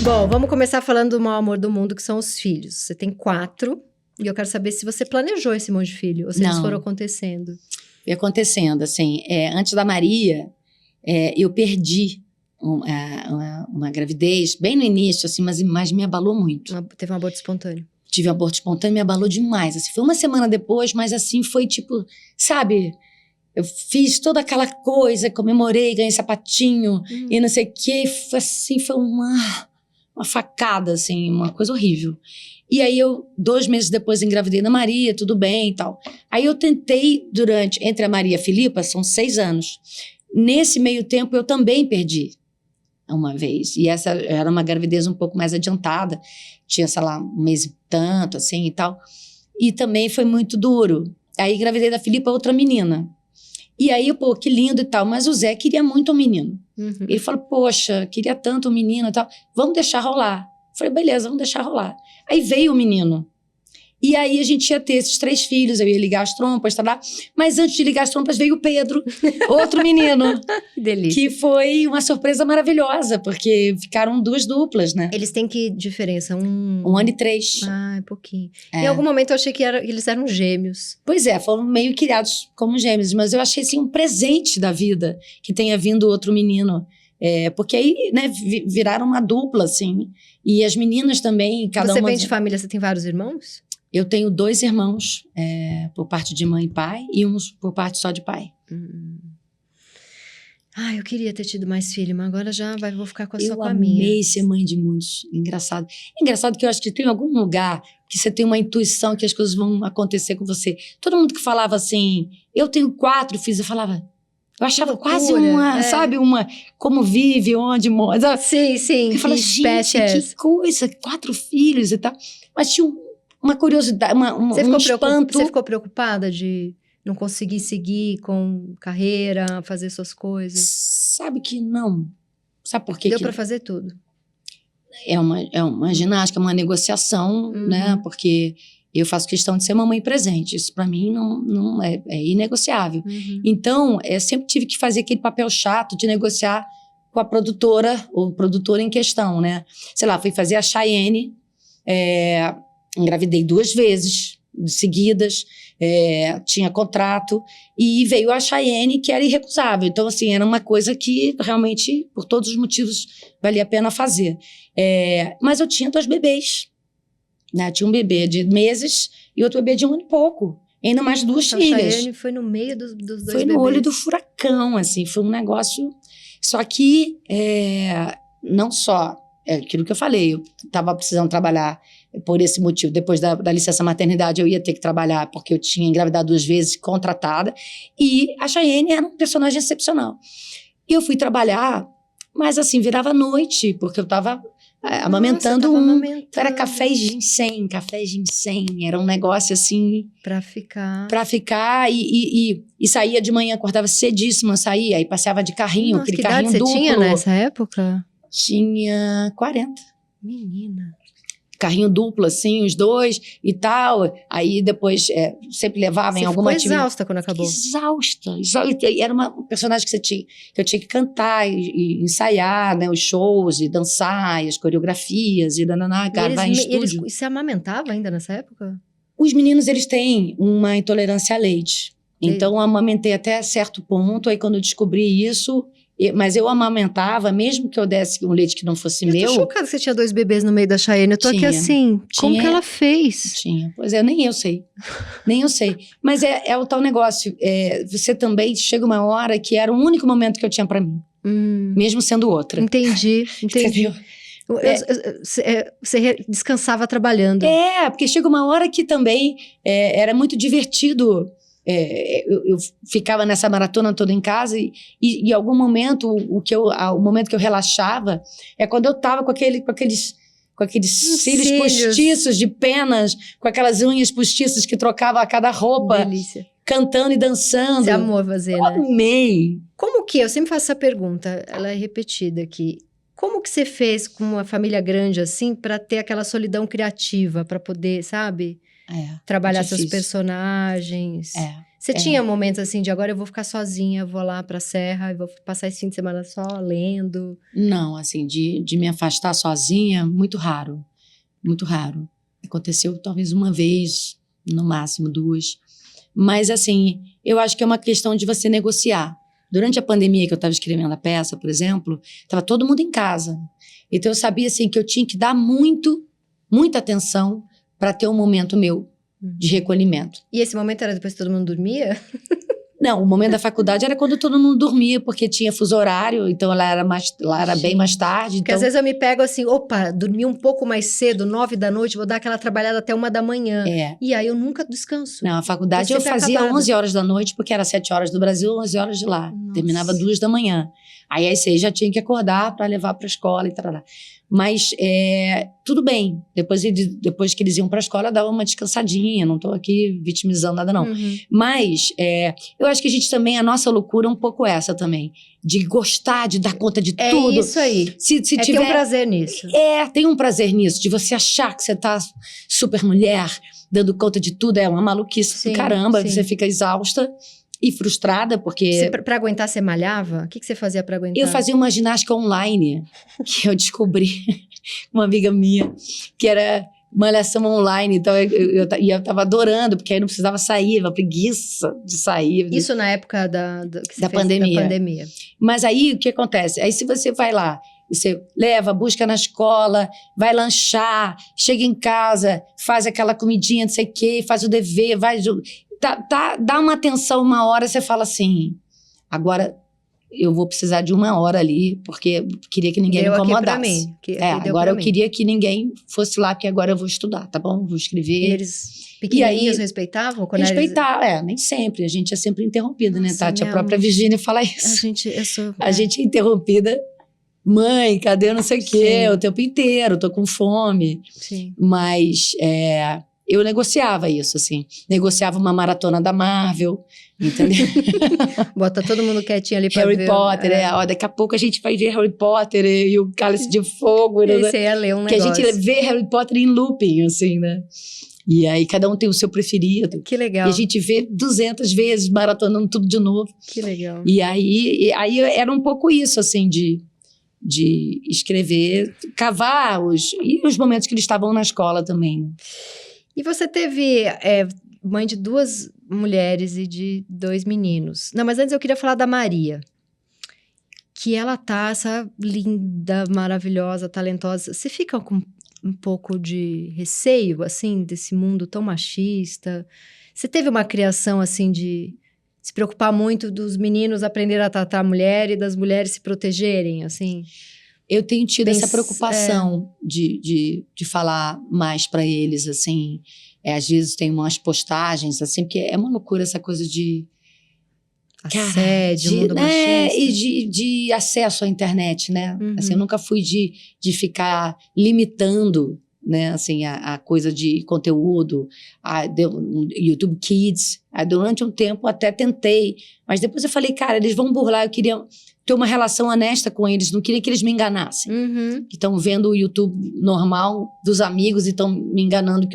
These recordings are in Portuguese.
Bom, vamos começar falando do maior amor do mundo, que são os filhos. Você tem 4, e eu quero saber se você planejou esse monte de filho, ou se eles foram acontecendo. Foi acontecendo, assim, antes da Maria, eu perdi uma gravidez, bem no início, assim, mas me abalou muito. Teve um aborto espontâneo. Tive um aborto espontâneo, me abalou demais, assim, foi uma semana depois, mas assim, foi tipo, sabe, eu fiz toda aquela coisa, comemorei, ganhei sapatinho, e não sei o quê, foi uma facada, assim, uma coisa horrível. E aí 2 meses depois engravidei da Maria, tudo bem e tal. Aí eu tentei entre a Maria e a Filipa, são 6 anos. Nesse meio tempo eu também perdi uma vez. E essa era uma gravidez um pouco mais adiantada. Tinha, sei lá, 1 mês e tanto, assim e tal. E também foi muito duro. Aí engravidei da Filipa, outra menina. E aí, pô, que lindo e tal. Mas o Zé queria muito um menino. Ele falou, poxa, queria tanto um menino e tal. Vamos deixar rolar. Falei, beleza, vamos deixar rolar. Aí veio o menino. E aí a gente ia ter esses 3 filhos, eu ia ligar as trompas, tá? Mas antes de ligar as trompas veio o Pedro, outro menino. Que delícia. Que foi uma surpresa maravilhosa, porque ficaram 2 duplas, né? Eles têm que diferença? 1 ano e 3. Ah, é pouquinho. Em algum momento eu achei que eles eram gêmeos. Pois é, foram meio criados como gêmeos, mas eu achei assim um presente da vida que tenha vindo outro menino. Porque aí, né, viraram uma dupla, assim. E as meninas também, cada uma... Você vem de família, você tem vários irmãos? Eu tenho 2 irmãos, por parte de mãe e pai, e uns por parte só de pai. Eu queria ter tido mais filho, mas agora já vou ficar só com a minha. Eu amei ser mãe de muitos. Engraçado. Engraçado que eu acho que tem algum lugar que você tem uma intuição que as coisas vão acontecer com você. Todo mundo que falava assim, eu tenho 4 filhos, eu falava... Eu achava quase sabe, como vive, onde mora. Sim. Eu falava, gente, que coisa, 4 filhos e tal. Mas tinha uma curiosidade, um espanto. Você ficou preocupada de não conseguir seguir com carreira, fazer suas coisas? Sabe que não. Sabe por quê? Deu pra fazer tudo. É uma ginástica, uma negociação, né? Porque... eu faço questão de ser mamãe presente. Isso, para mim, não é inegociável. Então, eu sempre tive que fazer aquele papel chato de negociar com a produtora, ou produtora em questão, né? Sei lá, fui fazer a Cheyenne, engravidei 2 vezes seguidas, tinha contrato, e veio a Cheyenne, que era irrecusável. Então, assim, era uma coisa que realmente, por todos os motivos, valia a pena fazer. Mas eu tinha 2 bebês. Né? Tinha um bebê de meses e outro bebê de 1 ano e pouco. E ainda mais 2 filhas. A Cheyenne foi no meio dos 2 bebês. Foi no olho do furacão, assim. Foi um negócio... Só que, não só... aquilo que eu falei, eu estava precisando trabalhar por esse motivo. Depois da licença maternidade, eu ia ter que trabalhar porque eu tinha engravidado 2 vezes, contratada. E a Cheyenne era um personagem excepcional. E eu fui trabalhar, mas assim, virava noite, porque eu estava... amamentando. Era café e ginseng, era um negócio assim... Pra ficar e saía de manhã, acordava cedíssimo, saía, aí passeava de carrinho. Nossa, aquele que carrinho idade duplo. Você tinha nessa época? Tinha 40. Menina. Carrinho duplo, assim, os 2 e tal. Aí depois sempre levava em alguma atividade. Você ficou exausta quando acabou? Exausta. Era um personagem que eu tinha que cantar e ensaiar, né, os shows, e dançar, e as coreografias, e gravar em estúdio. E você amamentava ainda nessa época? Os meninos, eles têm uma intolerância a leite. Então, eu amamentei até certo ponto. Aí, quando eu descobri isso... Mas eu amamentava, mesmo que eu desse um leite que não fosse meu... Eu tô chocada que você tinha 2 bebês no meio da Cheyenne. Eu tô aqui assim, como que ela fez? Tinha. Pois nem eu sei. Nem eu sei. Mas é o tal negócio. Você também chega uma hora que era o único momento que eu tinha pra mim. Mesmo sendo outra. Entendi. Entendeu? Você descansava trabalhando. Porque chega uma hora que também era muito divertido... eu ficava nessa maratona toda em casa e em algum momento, o momento que eu relaxava é quando eu tava com aqueles cílios postiços de penas, com aquelas unhas postiças que trocava a cada roupa. Delícia. Cantando e dançando. Você amou fazer, né? Amei. Como que, eu sempre faço essa pergunta, ela é repetida aqui. Como que você fez com uma família grande assim pra ter aquela solidão criativa, pra poder, sabe... trabalhar seus personagens. Você tinha momentos assim de agora eu vou ficar sozinha, vou lá pra serra e vou passar esse fim de semana só lendo? Não, assim, de me afastar sozinha, muito raro. Muito raro. Aconteceu talvez uma vez, no máximo 2. Mas, assim, eu acho que é uma questão de você negociar. Durante a pandemia que eu estava escrevendo a peça, por exemplo, estava todo mundo em casa. Então eu sabia, assim, que eu tinha que dar muita atenção para ter um momento meu de recolhimento. E esse momento era depois que todo mundo dormia? Não, o momento da faculdade era quando todo mundo dormia, porque tinha fuso horário, então lá era bem mais tarde. Porque então... às vezes eu me pego assim, opa, dormi um pouco mais cedo, 9 da noite, vou dar aquela trabalhada até 1 da manhã. E aí eu nunca descanso. Não, a faculdade eu fazia 11 horas da noite, porque era 7 horas do Brasil, 11 horas de lá. Nossa. Terminava 2 da manhã. Aí às 6 já tinha que acordar para levar para a escola e tal. Mas tudo bem. Depois que eles iam para a escola, eu dava uma descansadinha. Não estou aqui vitimizando nada, não. Mas eu acho que a gente também, a nossa loucura é um pouco essa também. De gostar, de dar conta de tudo. É isso aí. Se tiver, tem um prazer nisso. Tem um prazer nisso. De você achar que você tá super mulher, dando conta de tudo. É uma maluquice do caramba. Sim. Você fica exausta. E frustrada, porque... Pra aguentar, você malhava? O que você fazia pra aguentar? Eu fazia uma ginástica online, que eu descobri, uma amiga minha, que era malhação online. Então, eu tava adorando, porque aí não precisava sair, uma preguiça de sair. Isso na época da pandemia. Mas aí, o que acontece? Aí, se você vai lá, você leva, busca na escola, vai lanchar, chega em casa, faz aquela comidinha, não sei o quê, faz o dever, vai... Dá uma atenção 1 hora, você fala assim, agora eu vou precisar de 1 hora ali, porque eu queria que ninguém me incomodasse. Agora eu queria que ninguém fosse lá, porque agora eu vou estudar, tá bom? Vou escrever. E eles pequenininhos respeitavam? Respeitavam, nem sempre. A gente é sempre interrompida, né, Tati? A própria Virgínia fala isso. A gente é interrompida. Mãe, cadê não sei o quê? O tempo inteiro, tô com fome. Sim. Mas... eu negociava isso, assim. Negociava uma maratona da Marvel, entendeu? Bota todo mundo quietinho ali pra Harry ver. Potter, daqui a pouco a gente vai ver Harry Potter e o Cálice de Fogo. E aí você ia ler um negócio. Que a gente vê Harry Potter em looping, assim, né? E aí cada um tem o seu preferido. Que legal. E a gente vê 200 vezes maratonando tudo de novo. Que legal. E aí era um pouco isso, assim, de escrever, cavar os momentos que eles estavam na escola também, né? E você teve mãe de 2 mulheres e de 2 meninos. Não, mas antes eu queria falar da Maria. Que ela tá, essa linda, maravilhosa, talentosa. Você fica com um pouco de receio, assim, desse mundo tão machista? Você teve uma criação, assim, de se preocupar muito dos meninos aprenderem a tratar a mulher e das mulheres se protegerem, assim? Eu tenho tido essa preocupação de falar mais para eles, assim. Às vezes tem umas postagens, assim, porque é uma loucura essa coisa de... assédio, mundo machista. E de acesso à internet, né? Assim, eu nunca fui de ficar limitando, né? Assim, a coisa de conteúdo, YouTube Kids. Durante um tempo até tentei, mas depois eu falei, cara, eles vão burlar, eu queria... ter uma relação honesta com eles, não queria que eles me enganassem. Que estão vendo o YouTube normal dos amigos e estão me enganando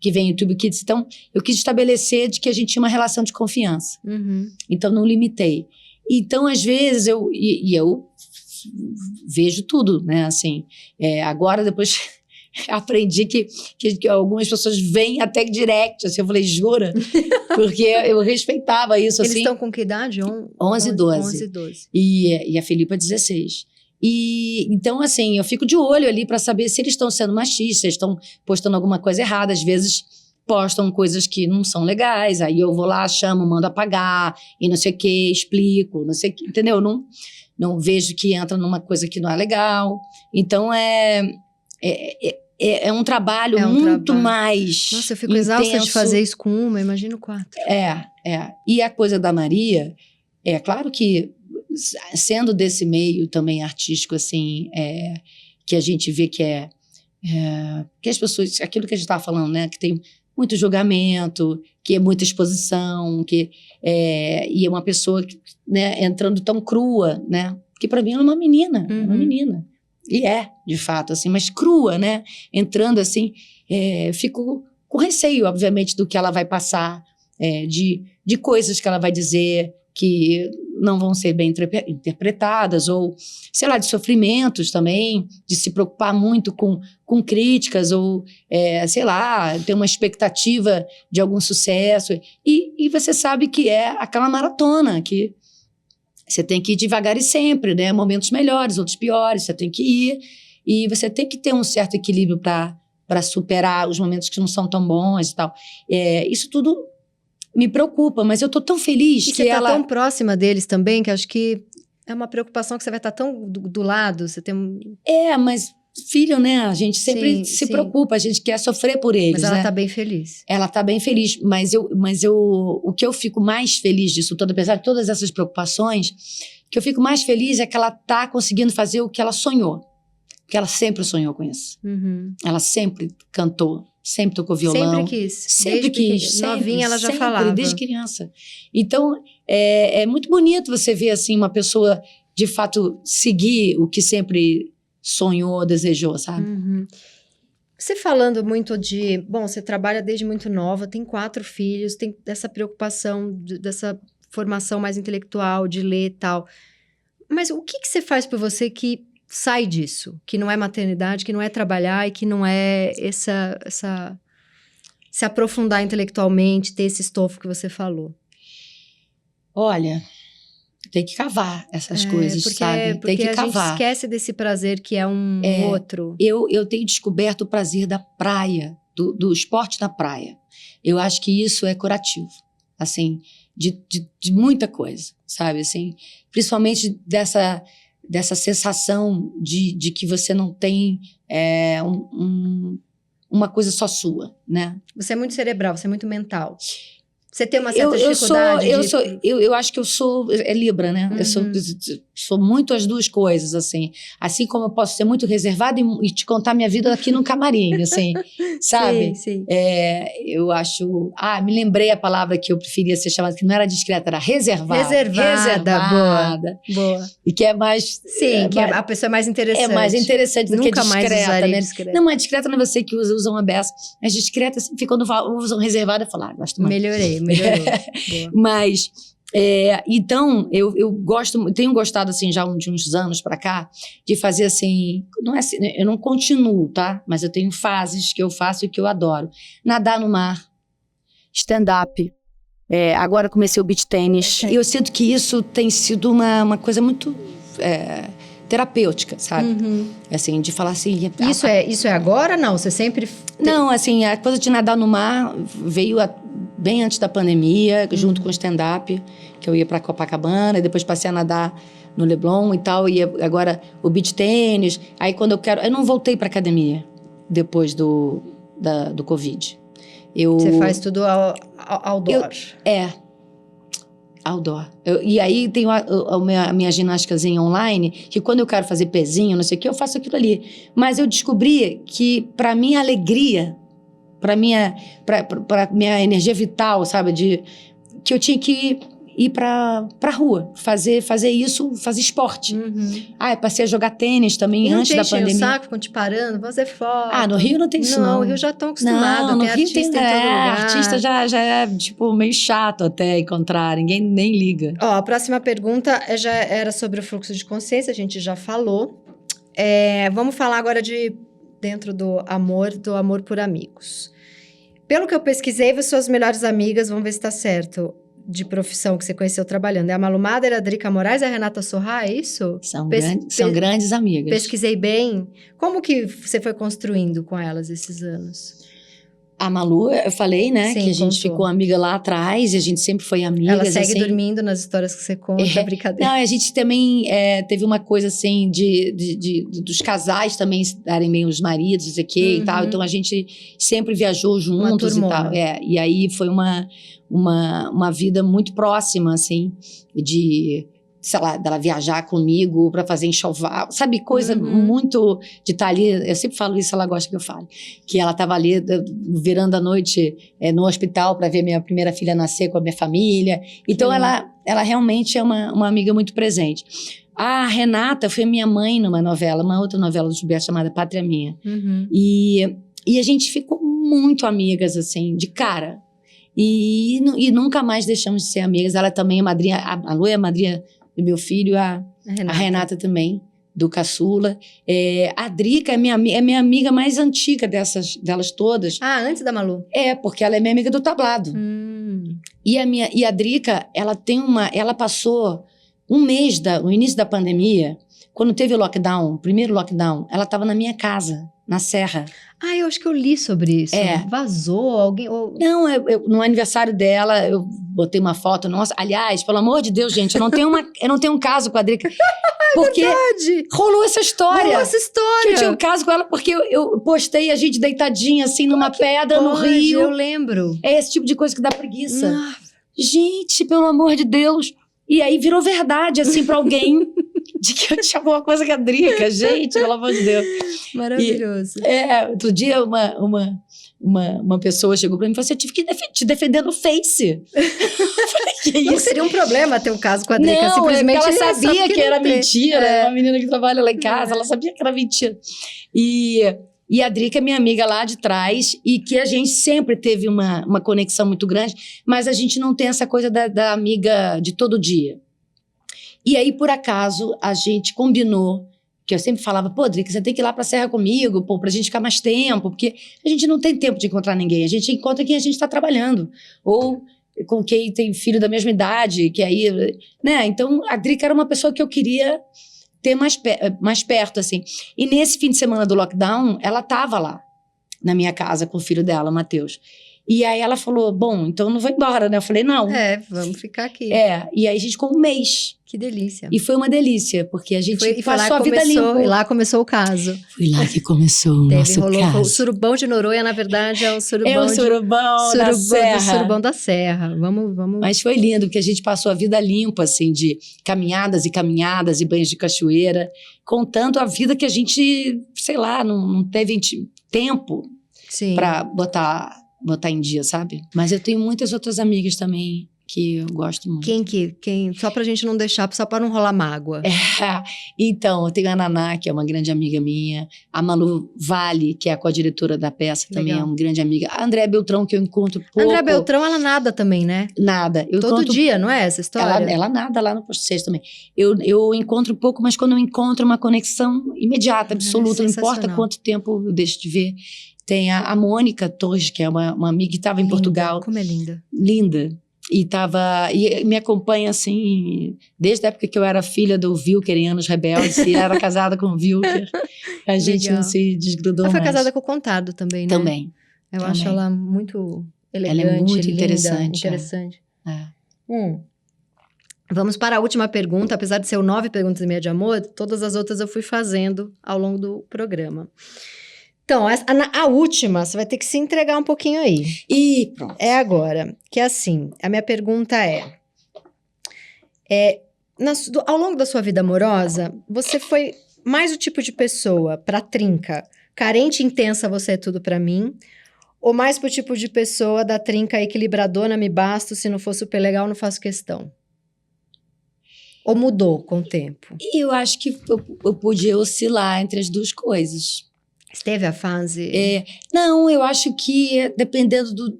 que vem YouTube Kids. Então, eu quis estabelecer de que a gente tinha uma relação de confiança. Então, não limitei. Então, às vezes, eu vejo tudo, né? Assim, agora, depois... aprendi que algumas pessoas vêm até direct, assim, eu falei, jura? Porque eu respeitava isso, assim. Eles estão com que idade? 11 e 12. E a Felipa, 16. E, então, assim, eu fico de olho ali para saber se eles estão sendo machistas, estão postando alguma coisa errada. Às vezes, postam coisas que não são legais, aí eu vou lá, chamo, mando apagar, e não sei o quê, explico, não sei o quê, entendeu? Não vejo que entra numa coisa que não é legal. Então, é um trabalho muito mais. Nossa, eu fico exausta de fazer isso com uma, imagino 4. E a coisa da Maria, claro que, sendo desse meio também artístico, assim, que a gente vê que que as pessoas, aquilo que a gente estava falando, né, que tem muito julgamento, que é muita exposição, e é uma pessoa, né, entrando tão crua, né, que para mim ela é uma menina, uma menina. E de fato, assim, mas crua, né? Entrando assim, fico com receio, obviamente, do que ela vai passar, de de coisas que ela vai dizer que não vão ser bem interpretadas, ou, sei lá, de sofrimentos também, de se preocupar muito com críticas, ou, sei lá, ter uma expectativa de algum sucesso. E você sabe que é aquela maratona, que você tem que ir devagar e sempre, né? Momentos melhores, outros piores, você tem que ir. E você tem que ter um certo equilíbrio para superar os momentos que não são tão bons e tal. Isso tudo me preocupa, mas eu tô tão feliz e que você ela... tá tão próxima deles também, que acho que é uma preocupação que você vai estar tão do lado, você tem mas filho, né? A gente sempre se preocupa, a gente quer sofrer por eles, mas ela né? tá bem feliz. Ela tá bem feliz, mas o que eu fico mais feliz disso tudo, apesar de todas essas preocupações, o que eu fico mais feliz é que ela tá conseguindo fazer o que ela sonhou. Porque ela sempre sonhou com isso. Uhum. Ela sempre cantou, sempre tocou violão. Sempre quis. Sempre quis. Sempre, novinha ela já sempre, falava. Desde criança. Então, é muito bonito você ver assim, uma pessoa, de fato, seguir o que sempre sonhou, desejou, sabe? Uhum. Você falando muito de... Bom, você trabalha desde muito nova, tem 4 filhos, tem essa preocupação, dessa formação mais intelectual, de ler e tal. Mas o que você faz por você que sai disso? Que não é maternidade, que não é trabalhar e que não é se aprofundar intelectualmente, ter esse estofo que você falou? Olha, tem que cavar essas coisas, sabe? Tem que cavar. A gente esquece desse prazer que é um outro. Eu tenho descoberto o prazer da praia, do esporte na praia. Eu acho que isso é curativo, assim, de muita coisa, sabe? Assim, principalmente dessa sensação de que você não tem uma coisa só sua, né? Você é muito cerebral, você é muito mental. Você tem uma certa dificuldade eu acho que eu sou... É Libra, né? Uhum. Eu sou muito as duas coisas, assim. Assim como eu posso ser muito reservada e te contar minha vida aqui no camarim, assim. Sabe? Sim. Eu acho... me lembrei a palavra que eu preferia ser chamada, que não era discreta, era reservada. Reservada. Boa. E que é mais... Sim, que a pessoa é mais interessante. É mais interessante do que discreta, mais usaria né? Discreta. Não, mas discreta não é você que usa uma beça. Mas discreta, assim, quando usam reservada, eu falo, gosto mais. Melhorou. Mas, então, eu tenho gostado, assim, já de uns anos pra cá, de fazer, assim, não é assim, eu não continuo, tá? Mas eu tenho fases que eu faço e que eu adoro. Nadar no mar, stand-up, agora comecei o beach tênis. E eu sinto que isso tem sido uma coisa muito terapêutica, sabe? Uhum. Assim, de falar assim... Isso é agora? Não, você sempre... Não, assim, a coisa de nadar no mar veio bem antes da pandemia, junto com o stand-up, que eu ia pra Copacabana, e depois passei a nadar no Leblon e tal, e agora o beach tênis. Aí quando eu quero... Eu não voltei pra academia depois do Covid. Você faz tudo outdoor. Outdoor. E aí tem a minha ginástica online, que quando eu quero fazer pezinho, não sei o que, eu faço aquilo ali. Mas eu descobri que, pra minha alegria, pra minha energia vital, sabe, que eu tinha que ir pra rua, fazer isso, fazer esporte. Uhum. Passei a jogar tênis também antes da pandemia. Não saco, ficam te parando, fazer foto. No Rio não tem isso, não. No Rio já estão acostumados, no tem Rio artista em todo lugar. Artista já é, tipo, meio chato até encontrar, ninguém nem liga. A próxima pergunta já era sobre o fluxo de consciência, a gente já falou. Vamos falar agora dentro do amor por amigos. Pelo que eu pesquisei, suas melhores amigas, vamos ver se está certo, de profissão que você conheceu trabalhando. É a Malu Mader, a Drica Moraes e a Renata Sorra, é isso? São grandes amigas. Pesquisei bem. Como que você foi construindo com elas esses anos? A Malu, eu falei, né? Sim, que a gente ficou amiga lá atrás e a gente sempre foi amiga. Ela segue dormindo nas histórias que você conta, brincadeira. Não, a gente também teve uma coisa assim dos casais também darem bem os maridos, não sei o quê e tal. Então a gente sempre viajou juntos e tal. E aí foi uma vida muito próxima, assim, sei lá, dela viajar comigo pra fazer enxoval, sabe? Coisa muito de estar ali. Eu sempre falo isso, ela gosta que eu fale. Que ela estava ali virando a noite no hospital para ver minha primeira filha nascer com a minha família. Então ela realmente é uma amiga muito presente. A Renata foi minha mãe numa novela, uma outra novela do Gilberto chamada Pátria Minha. E a gente ficou muito amigas, assim, de cara. E nunca mais deixamos de ser amigas. Ela também é madrinha, a Lu é a madrinha do meu filho, a Renata também, do caçula. A Drica é minha amiga mais antiga delas todas. Ah, antes da Malu? Porque ela é minha amiga do tablado. E a Drica, ela passou um mês, no início da pandemia, quando teve o primeiro lockdown, ela estava na minha casa, na Serra. Ah, eu acho que eu li sobre isso. Vazou alguém... Não, no aniversário dela, eu botei uma foto. Nossa, aliás, pelo amor de Deus, gente, eu não tenho um caso com a Drica. Porque rolou essa história. Que eu tinha um caso com ela, porque eu postei a gente deitadinha, assim, numa pedra no Rio. Eu lembro. É esse tipo de coisa que dá preguiça. Gente, pelo amor de Deus. E aí virou verdade, assim, pra alguém... de que eu tinha alguma coisa com a Drica, gente, pelo amor de Deus. Maravilhoso. Outro dia uma pessoa chegou pra mim e falou assim, eu tive que te defender no Face. Que não seria um problema ter um caso com a Drica, não, simplesmente ela sabia que era mentira, uma menina que trabalha lá em casa, ela sabia que era mentira. E a Drica é minha amiga lá de trás, e que a gente sempre teve uma conexão muito grande, mas a gente não tem essa coisa da amiga de todo dia. E aí, por acaso, a gente combinou, que eu sempre falava, pô, Drica, você tem que ir lá pra Serra comigo, pra gente ficar mais tempo, porque a gente não tem tempo de encontrar ninguém, a gente encontra quem a gente tá trabalhando, ou com quem tem filho da mesma idade, que aí, né? Então, a Drica era uma pessoa que eu queria ter mais perto, assim. E nesse fim de semana do lockdown, ela tava lá, na minha casa, com o filho dela, o Matheus. E aí ela falou, bom, então não vou embora, né? Eu falei, não. Vamos ficar aqui. E aí a gente ficou um mês. Que delícia. E foi uma delícia, porque a gente passou a vida limpa. E lá começou o caso. Foi lá que começou o nosso caso. O surubão de Noronha, na verdade, é o surubão da Serra. Do surubão da Serra. Vamos. Mas foi lindo, porque a gente passou a vida limpa, assim, de caminhadas e banhos de cachoeira, contando a vida que a gente, sei lá, não teve tempo pra botar em dia, sabe? Mas eu tenho muitas outras amigas também que eu gosto muito. Quem? Só pra gente não deixar, só pra não rolar mágoa. Então, eu tenho a Naná, que é uma grande amiga minha. A Malu Vale, que é a co-diretora da peça, também é uma grande amiga. A Andréa Beltrão, que eu encontro pouco. A Andréa Beltrão, ela nada também, né? Nada. Todo dia, não é essa história? Ela nada lá no Posto 6 também. Eu encontro pouco, mas quando eu encontro uma conexão imediata, absoluta, não importa quanto tempo eu deixo de ver. Tem a Mônica Torres, que é uma amiga que estava em Portugal. Como é linda. Linda. E me acompanha, assim, desde a época que eu era filha do Wilker em Anos Rebeldes, e era casada com o Wilker. A gente não se desgrudou mais. Ela foi casada com o Contardo também, né? Também. Eu acho ela muito elegante, ela é muito linda, interessante. Vamos para a última pergunta. Apesar de ser 9 perguntas e meia de amor, todas as outras eu fui fazendo ao longo do programa. Então, a última, você vai ter que se entregar um pouquinho aí. E pronto. É agora. Que é assim, a minha pergunta ao longo da sua vida amorosa, você foi mais o tipo de pessoa pra trinca, carente, intensa, você é tudo pra mim, ou mais pro tipo de pessoa da trinca equilibradora, me basto, se não for super legal, não faço questão? Ou mudou com o tempo? E eu acho que eu podia oscilar entre as duas coisas. Teve a fase? Não, eu acho que dependendo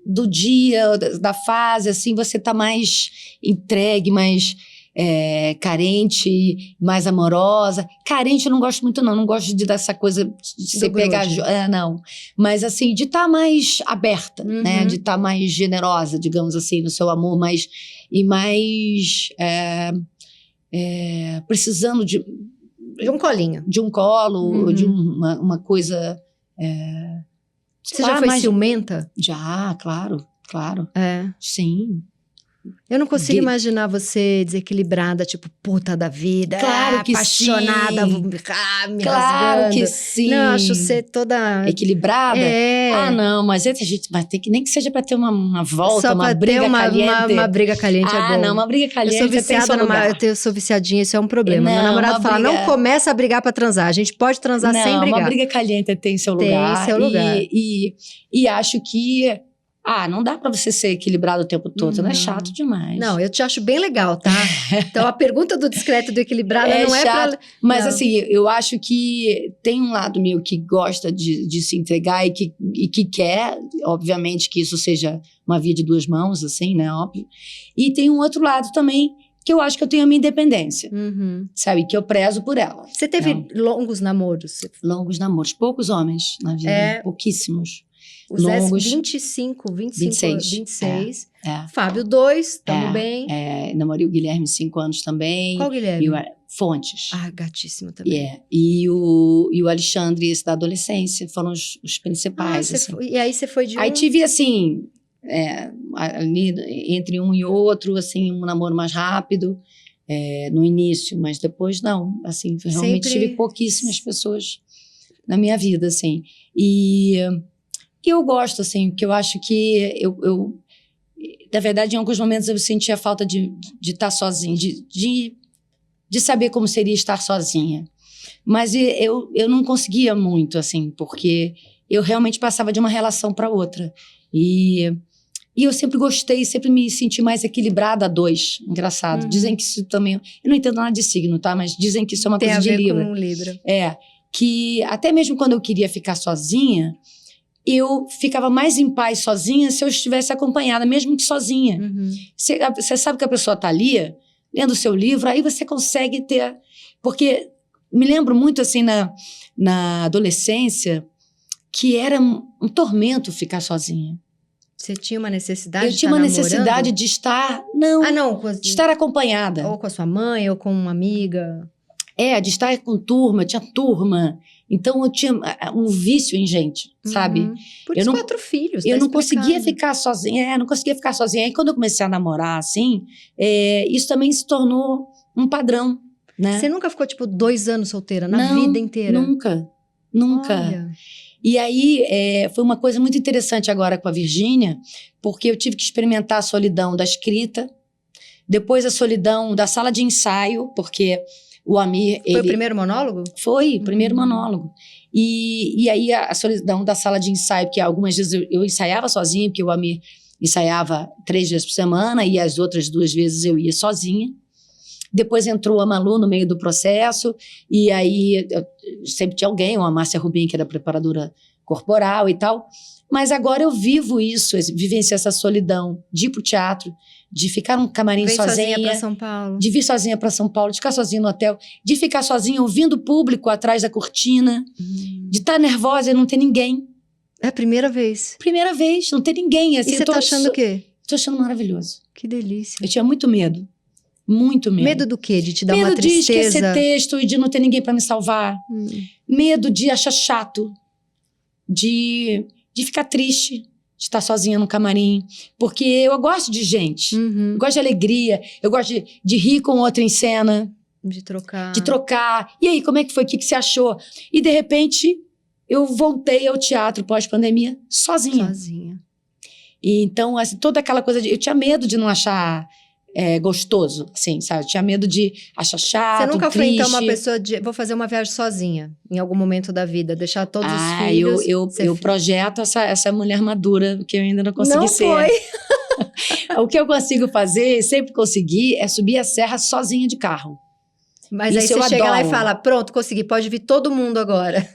do dia, da fase, assim, você tá mais entregue, mais carente, mais amorosa. Carente eu não gosto muito, não gosto de dar essa coisa de você pegar... não, mas assim, de estar mais aberta, né? De estar mais generosa, digamos assim, no seu amor, mais precisando de um colinho. De um colo, de uma coisa... Você já foi ciumenta? Já, claro. Sim. Eu não consigo imaginar você desequilibrada, tipo, puta da vida. Claro que apaixonada, sim. Me claro rasgando. Que sim. Não, acho você toda... Equilibrada? Ah, não, mas a gente vai ter que, nem que seja pra ter uma volta, só uma briga caliente. Uma briga caliente é bom. Não, uma briga caliente eu sou viciada eu sou viciadinha, isso é um problema. Não, meu namorado fala, não começa a brigar pra transar. A gente pode transar sem brigar. Uma briga caliente tem seu lugar. Tem seu lugar. E acho que não dá pra você ser equilibrado o tempo todo, né? É Não. chato demais. Não, eu te acho bem legal, tá? Então, a pergunta do discreto e do equilibrado não é chato, pra... mas não. assim, eu acho que tem um lado meu que gosta de se entregar e que quer, obviamente, que isso seja uma via de duas mãos, assim, né? Óbvio. E tem um outro lado também que eu acho que eu tenho a minha independência, Uhum. sabe? Que eu prezo por ela. Você teve Não. longos namoros? Longos namoros. Poucos homens na vida. Pouquíssimos. O Zé, Longos. 25, 26. 26. É. Fábio, 2, tamo bem. Namorei o Guilherme 5 anos também. Qual Guilherme? E o Fontes. Ah, gatíssimo também. E o Alexandre, esse da adolescência, foram os principais. Assim. E aí você foi de Aí tive, assim, ali, entre um e outro, assim, um namoro mais rápido, no início, mas depois não. Assim, realmente tive pouquíssimas pessoas na minha vida, assim. E eu gosto, assim, porque eu acho que na verdade, em alguns momentos eu sentia falta de estar sozinha, de saber como seria estar sozinha. Mas eu não conseguia muito, assim, porque eu realmente passava de uma relação para outra. E eu sempre gostei, sempre me senti mais equilibrada a dois. Engraçado. Uhum. Dizem que isso também... Eu não entendo nada de signo, tá? Mas dizem que isso é uma coisa de Libra. Tem a ver com Libra. Que até mesmo quando eu queria ficar sozinha, eu ficava mais em paz sozinha se eu estivesse acompanhada, mesmo que sozinha. Uhum. Você sabe que a pessoa está ali, lendo o seu livro, aí você consegue ter... Porque me lembro muito, assim, na adolescência, que era um tormento ficar sozinha. Você tinha uma necessidade de estar namorando? Eu tinha uma necessidade de estar... Não, de estar acompanhada. Ou com a sua mãe, ou com uma amiga. De estar com turma, tinha turma. Então, eu tinha um vício em gente, sabe? Por isso, 4 filhos, eu não conseguia ficar sozinha. Não conseguia ficar sozinha. Aí, quando eu comecei a namorar, assim, isso também se tornou um padrão, né? Você nunca ficou, tipo, 2 anos solteira, na vida inteira? Nunca. Olha. E aí, foi uma coisa muito interessante agora com a Virgínia, porque eu tive que experimentar a solidão da escrita, depois a solidão da sala de ensaio, porque... O Amir, Foi o primeiro monólogo? Foi, o primeiro monólogo. E aí a solidão da sala de ensaio, porque algumas vezes eu ensaiava sozinha, porque o Amir ensaiava 3 vezes por semana, e as outras 2 vezes eu ia sozinha. Depois entrou a Malu no meio do processo, e aí sempre tinha alguém, uma Márcia Rubim, que era preparadora corporal e tal. Mas agora eu vivo isso, vivenciei essa solidão de ir pro teatro, de ficar num camarim sozinha pra São Paulo. De vir sozinha para São Paulo, de ficar sozinha no hotel, de ficar sozinha ouvindo o público atrás da cortina, de estar nervosa e não ter ninguém. É a primeira vez? Primeira vez, não ter ninguém. Assim, e você tá achando o quê? Tô achando maravilhoso. Que delícia. Eu tinha muito medo. Muito medo. Medo do quê? De te dar uma tristeza? Medo de esquecer texto e de não ter ninguém para me salvar. Medo de achar chato. De ficar triste. De estar sozinha no camarim. Porque eu gosto de gente. Eu gosto de alegria. Eu gosto de rir com outra em cena. De trocar. De trocar. E aí, como é que foi? O que você achou? E, de repente, eu voltei ao teatro pós-pandemia sozinha. Sozinha. E, então, assim, toda aquela coisa eu tinha medo de não achar gostoso, assim, sabe? Eu tinha medo de achar chato, Você nunca triste. foi, então, uma pessoa de... Vou fazer uma viagem sozinha, em algum momento da vida. Deixar todos os filhos... Eu projeto essa mulher madura, que eu ainda não consegui ser. Não foi! O que eu consigo fazer, sempre consegui, é subir a serra sozinha de carro. Mas isso aí você chega lá e fala, pronto, consegui, pode vir todo mundo agora.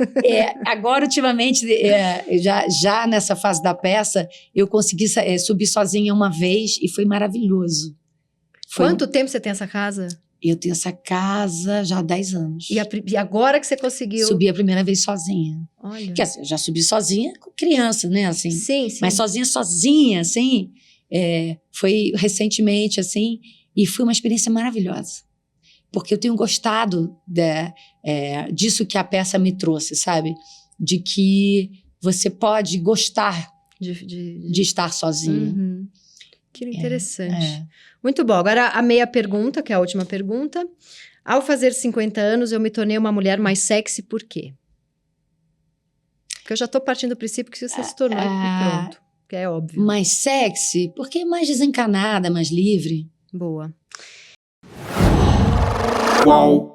Agora, ultimamente, já nessa fase da peça, eu consegui subir sozinha uma vez e foi maravilhoso. Quanto tempo você tem essa casa? Eu tenho essa casa já há 10 anos. E agora que você conseguiu? Subi a primeira vez sozinha. Olha. Porque assim, eu já subi sozinha com criança, né? Assim, sim. Mas sozinha, assim, foi recentemente, assim, e foi uma experiência maravilhosa. Porque eu tenho gostado disso que a peça me trouxe, sabe? De que você pode gostar de estar sozinha. Que interessante. Muito bom. Agora, a meia pergunta, que é a última pergunta. Ao fazer 50 anos, eu me tornei uma mulher mais sexy, por quê? Porque eu já tô partindo do princípio que você se tornou, pronto. Que é óbvio. Mais sexy, porque é mais desencanada, mais livre. Boa. Qual?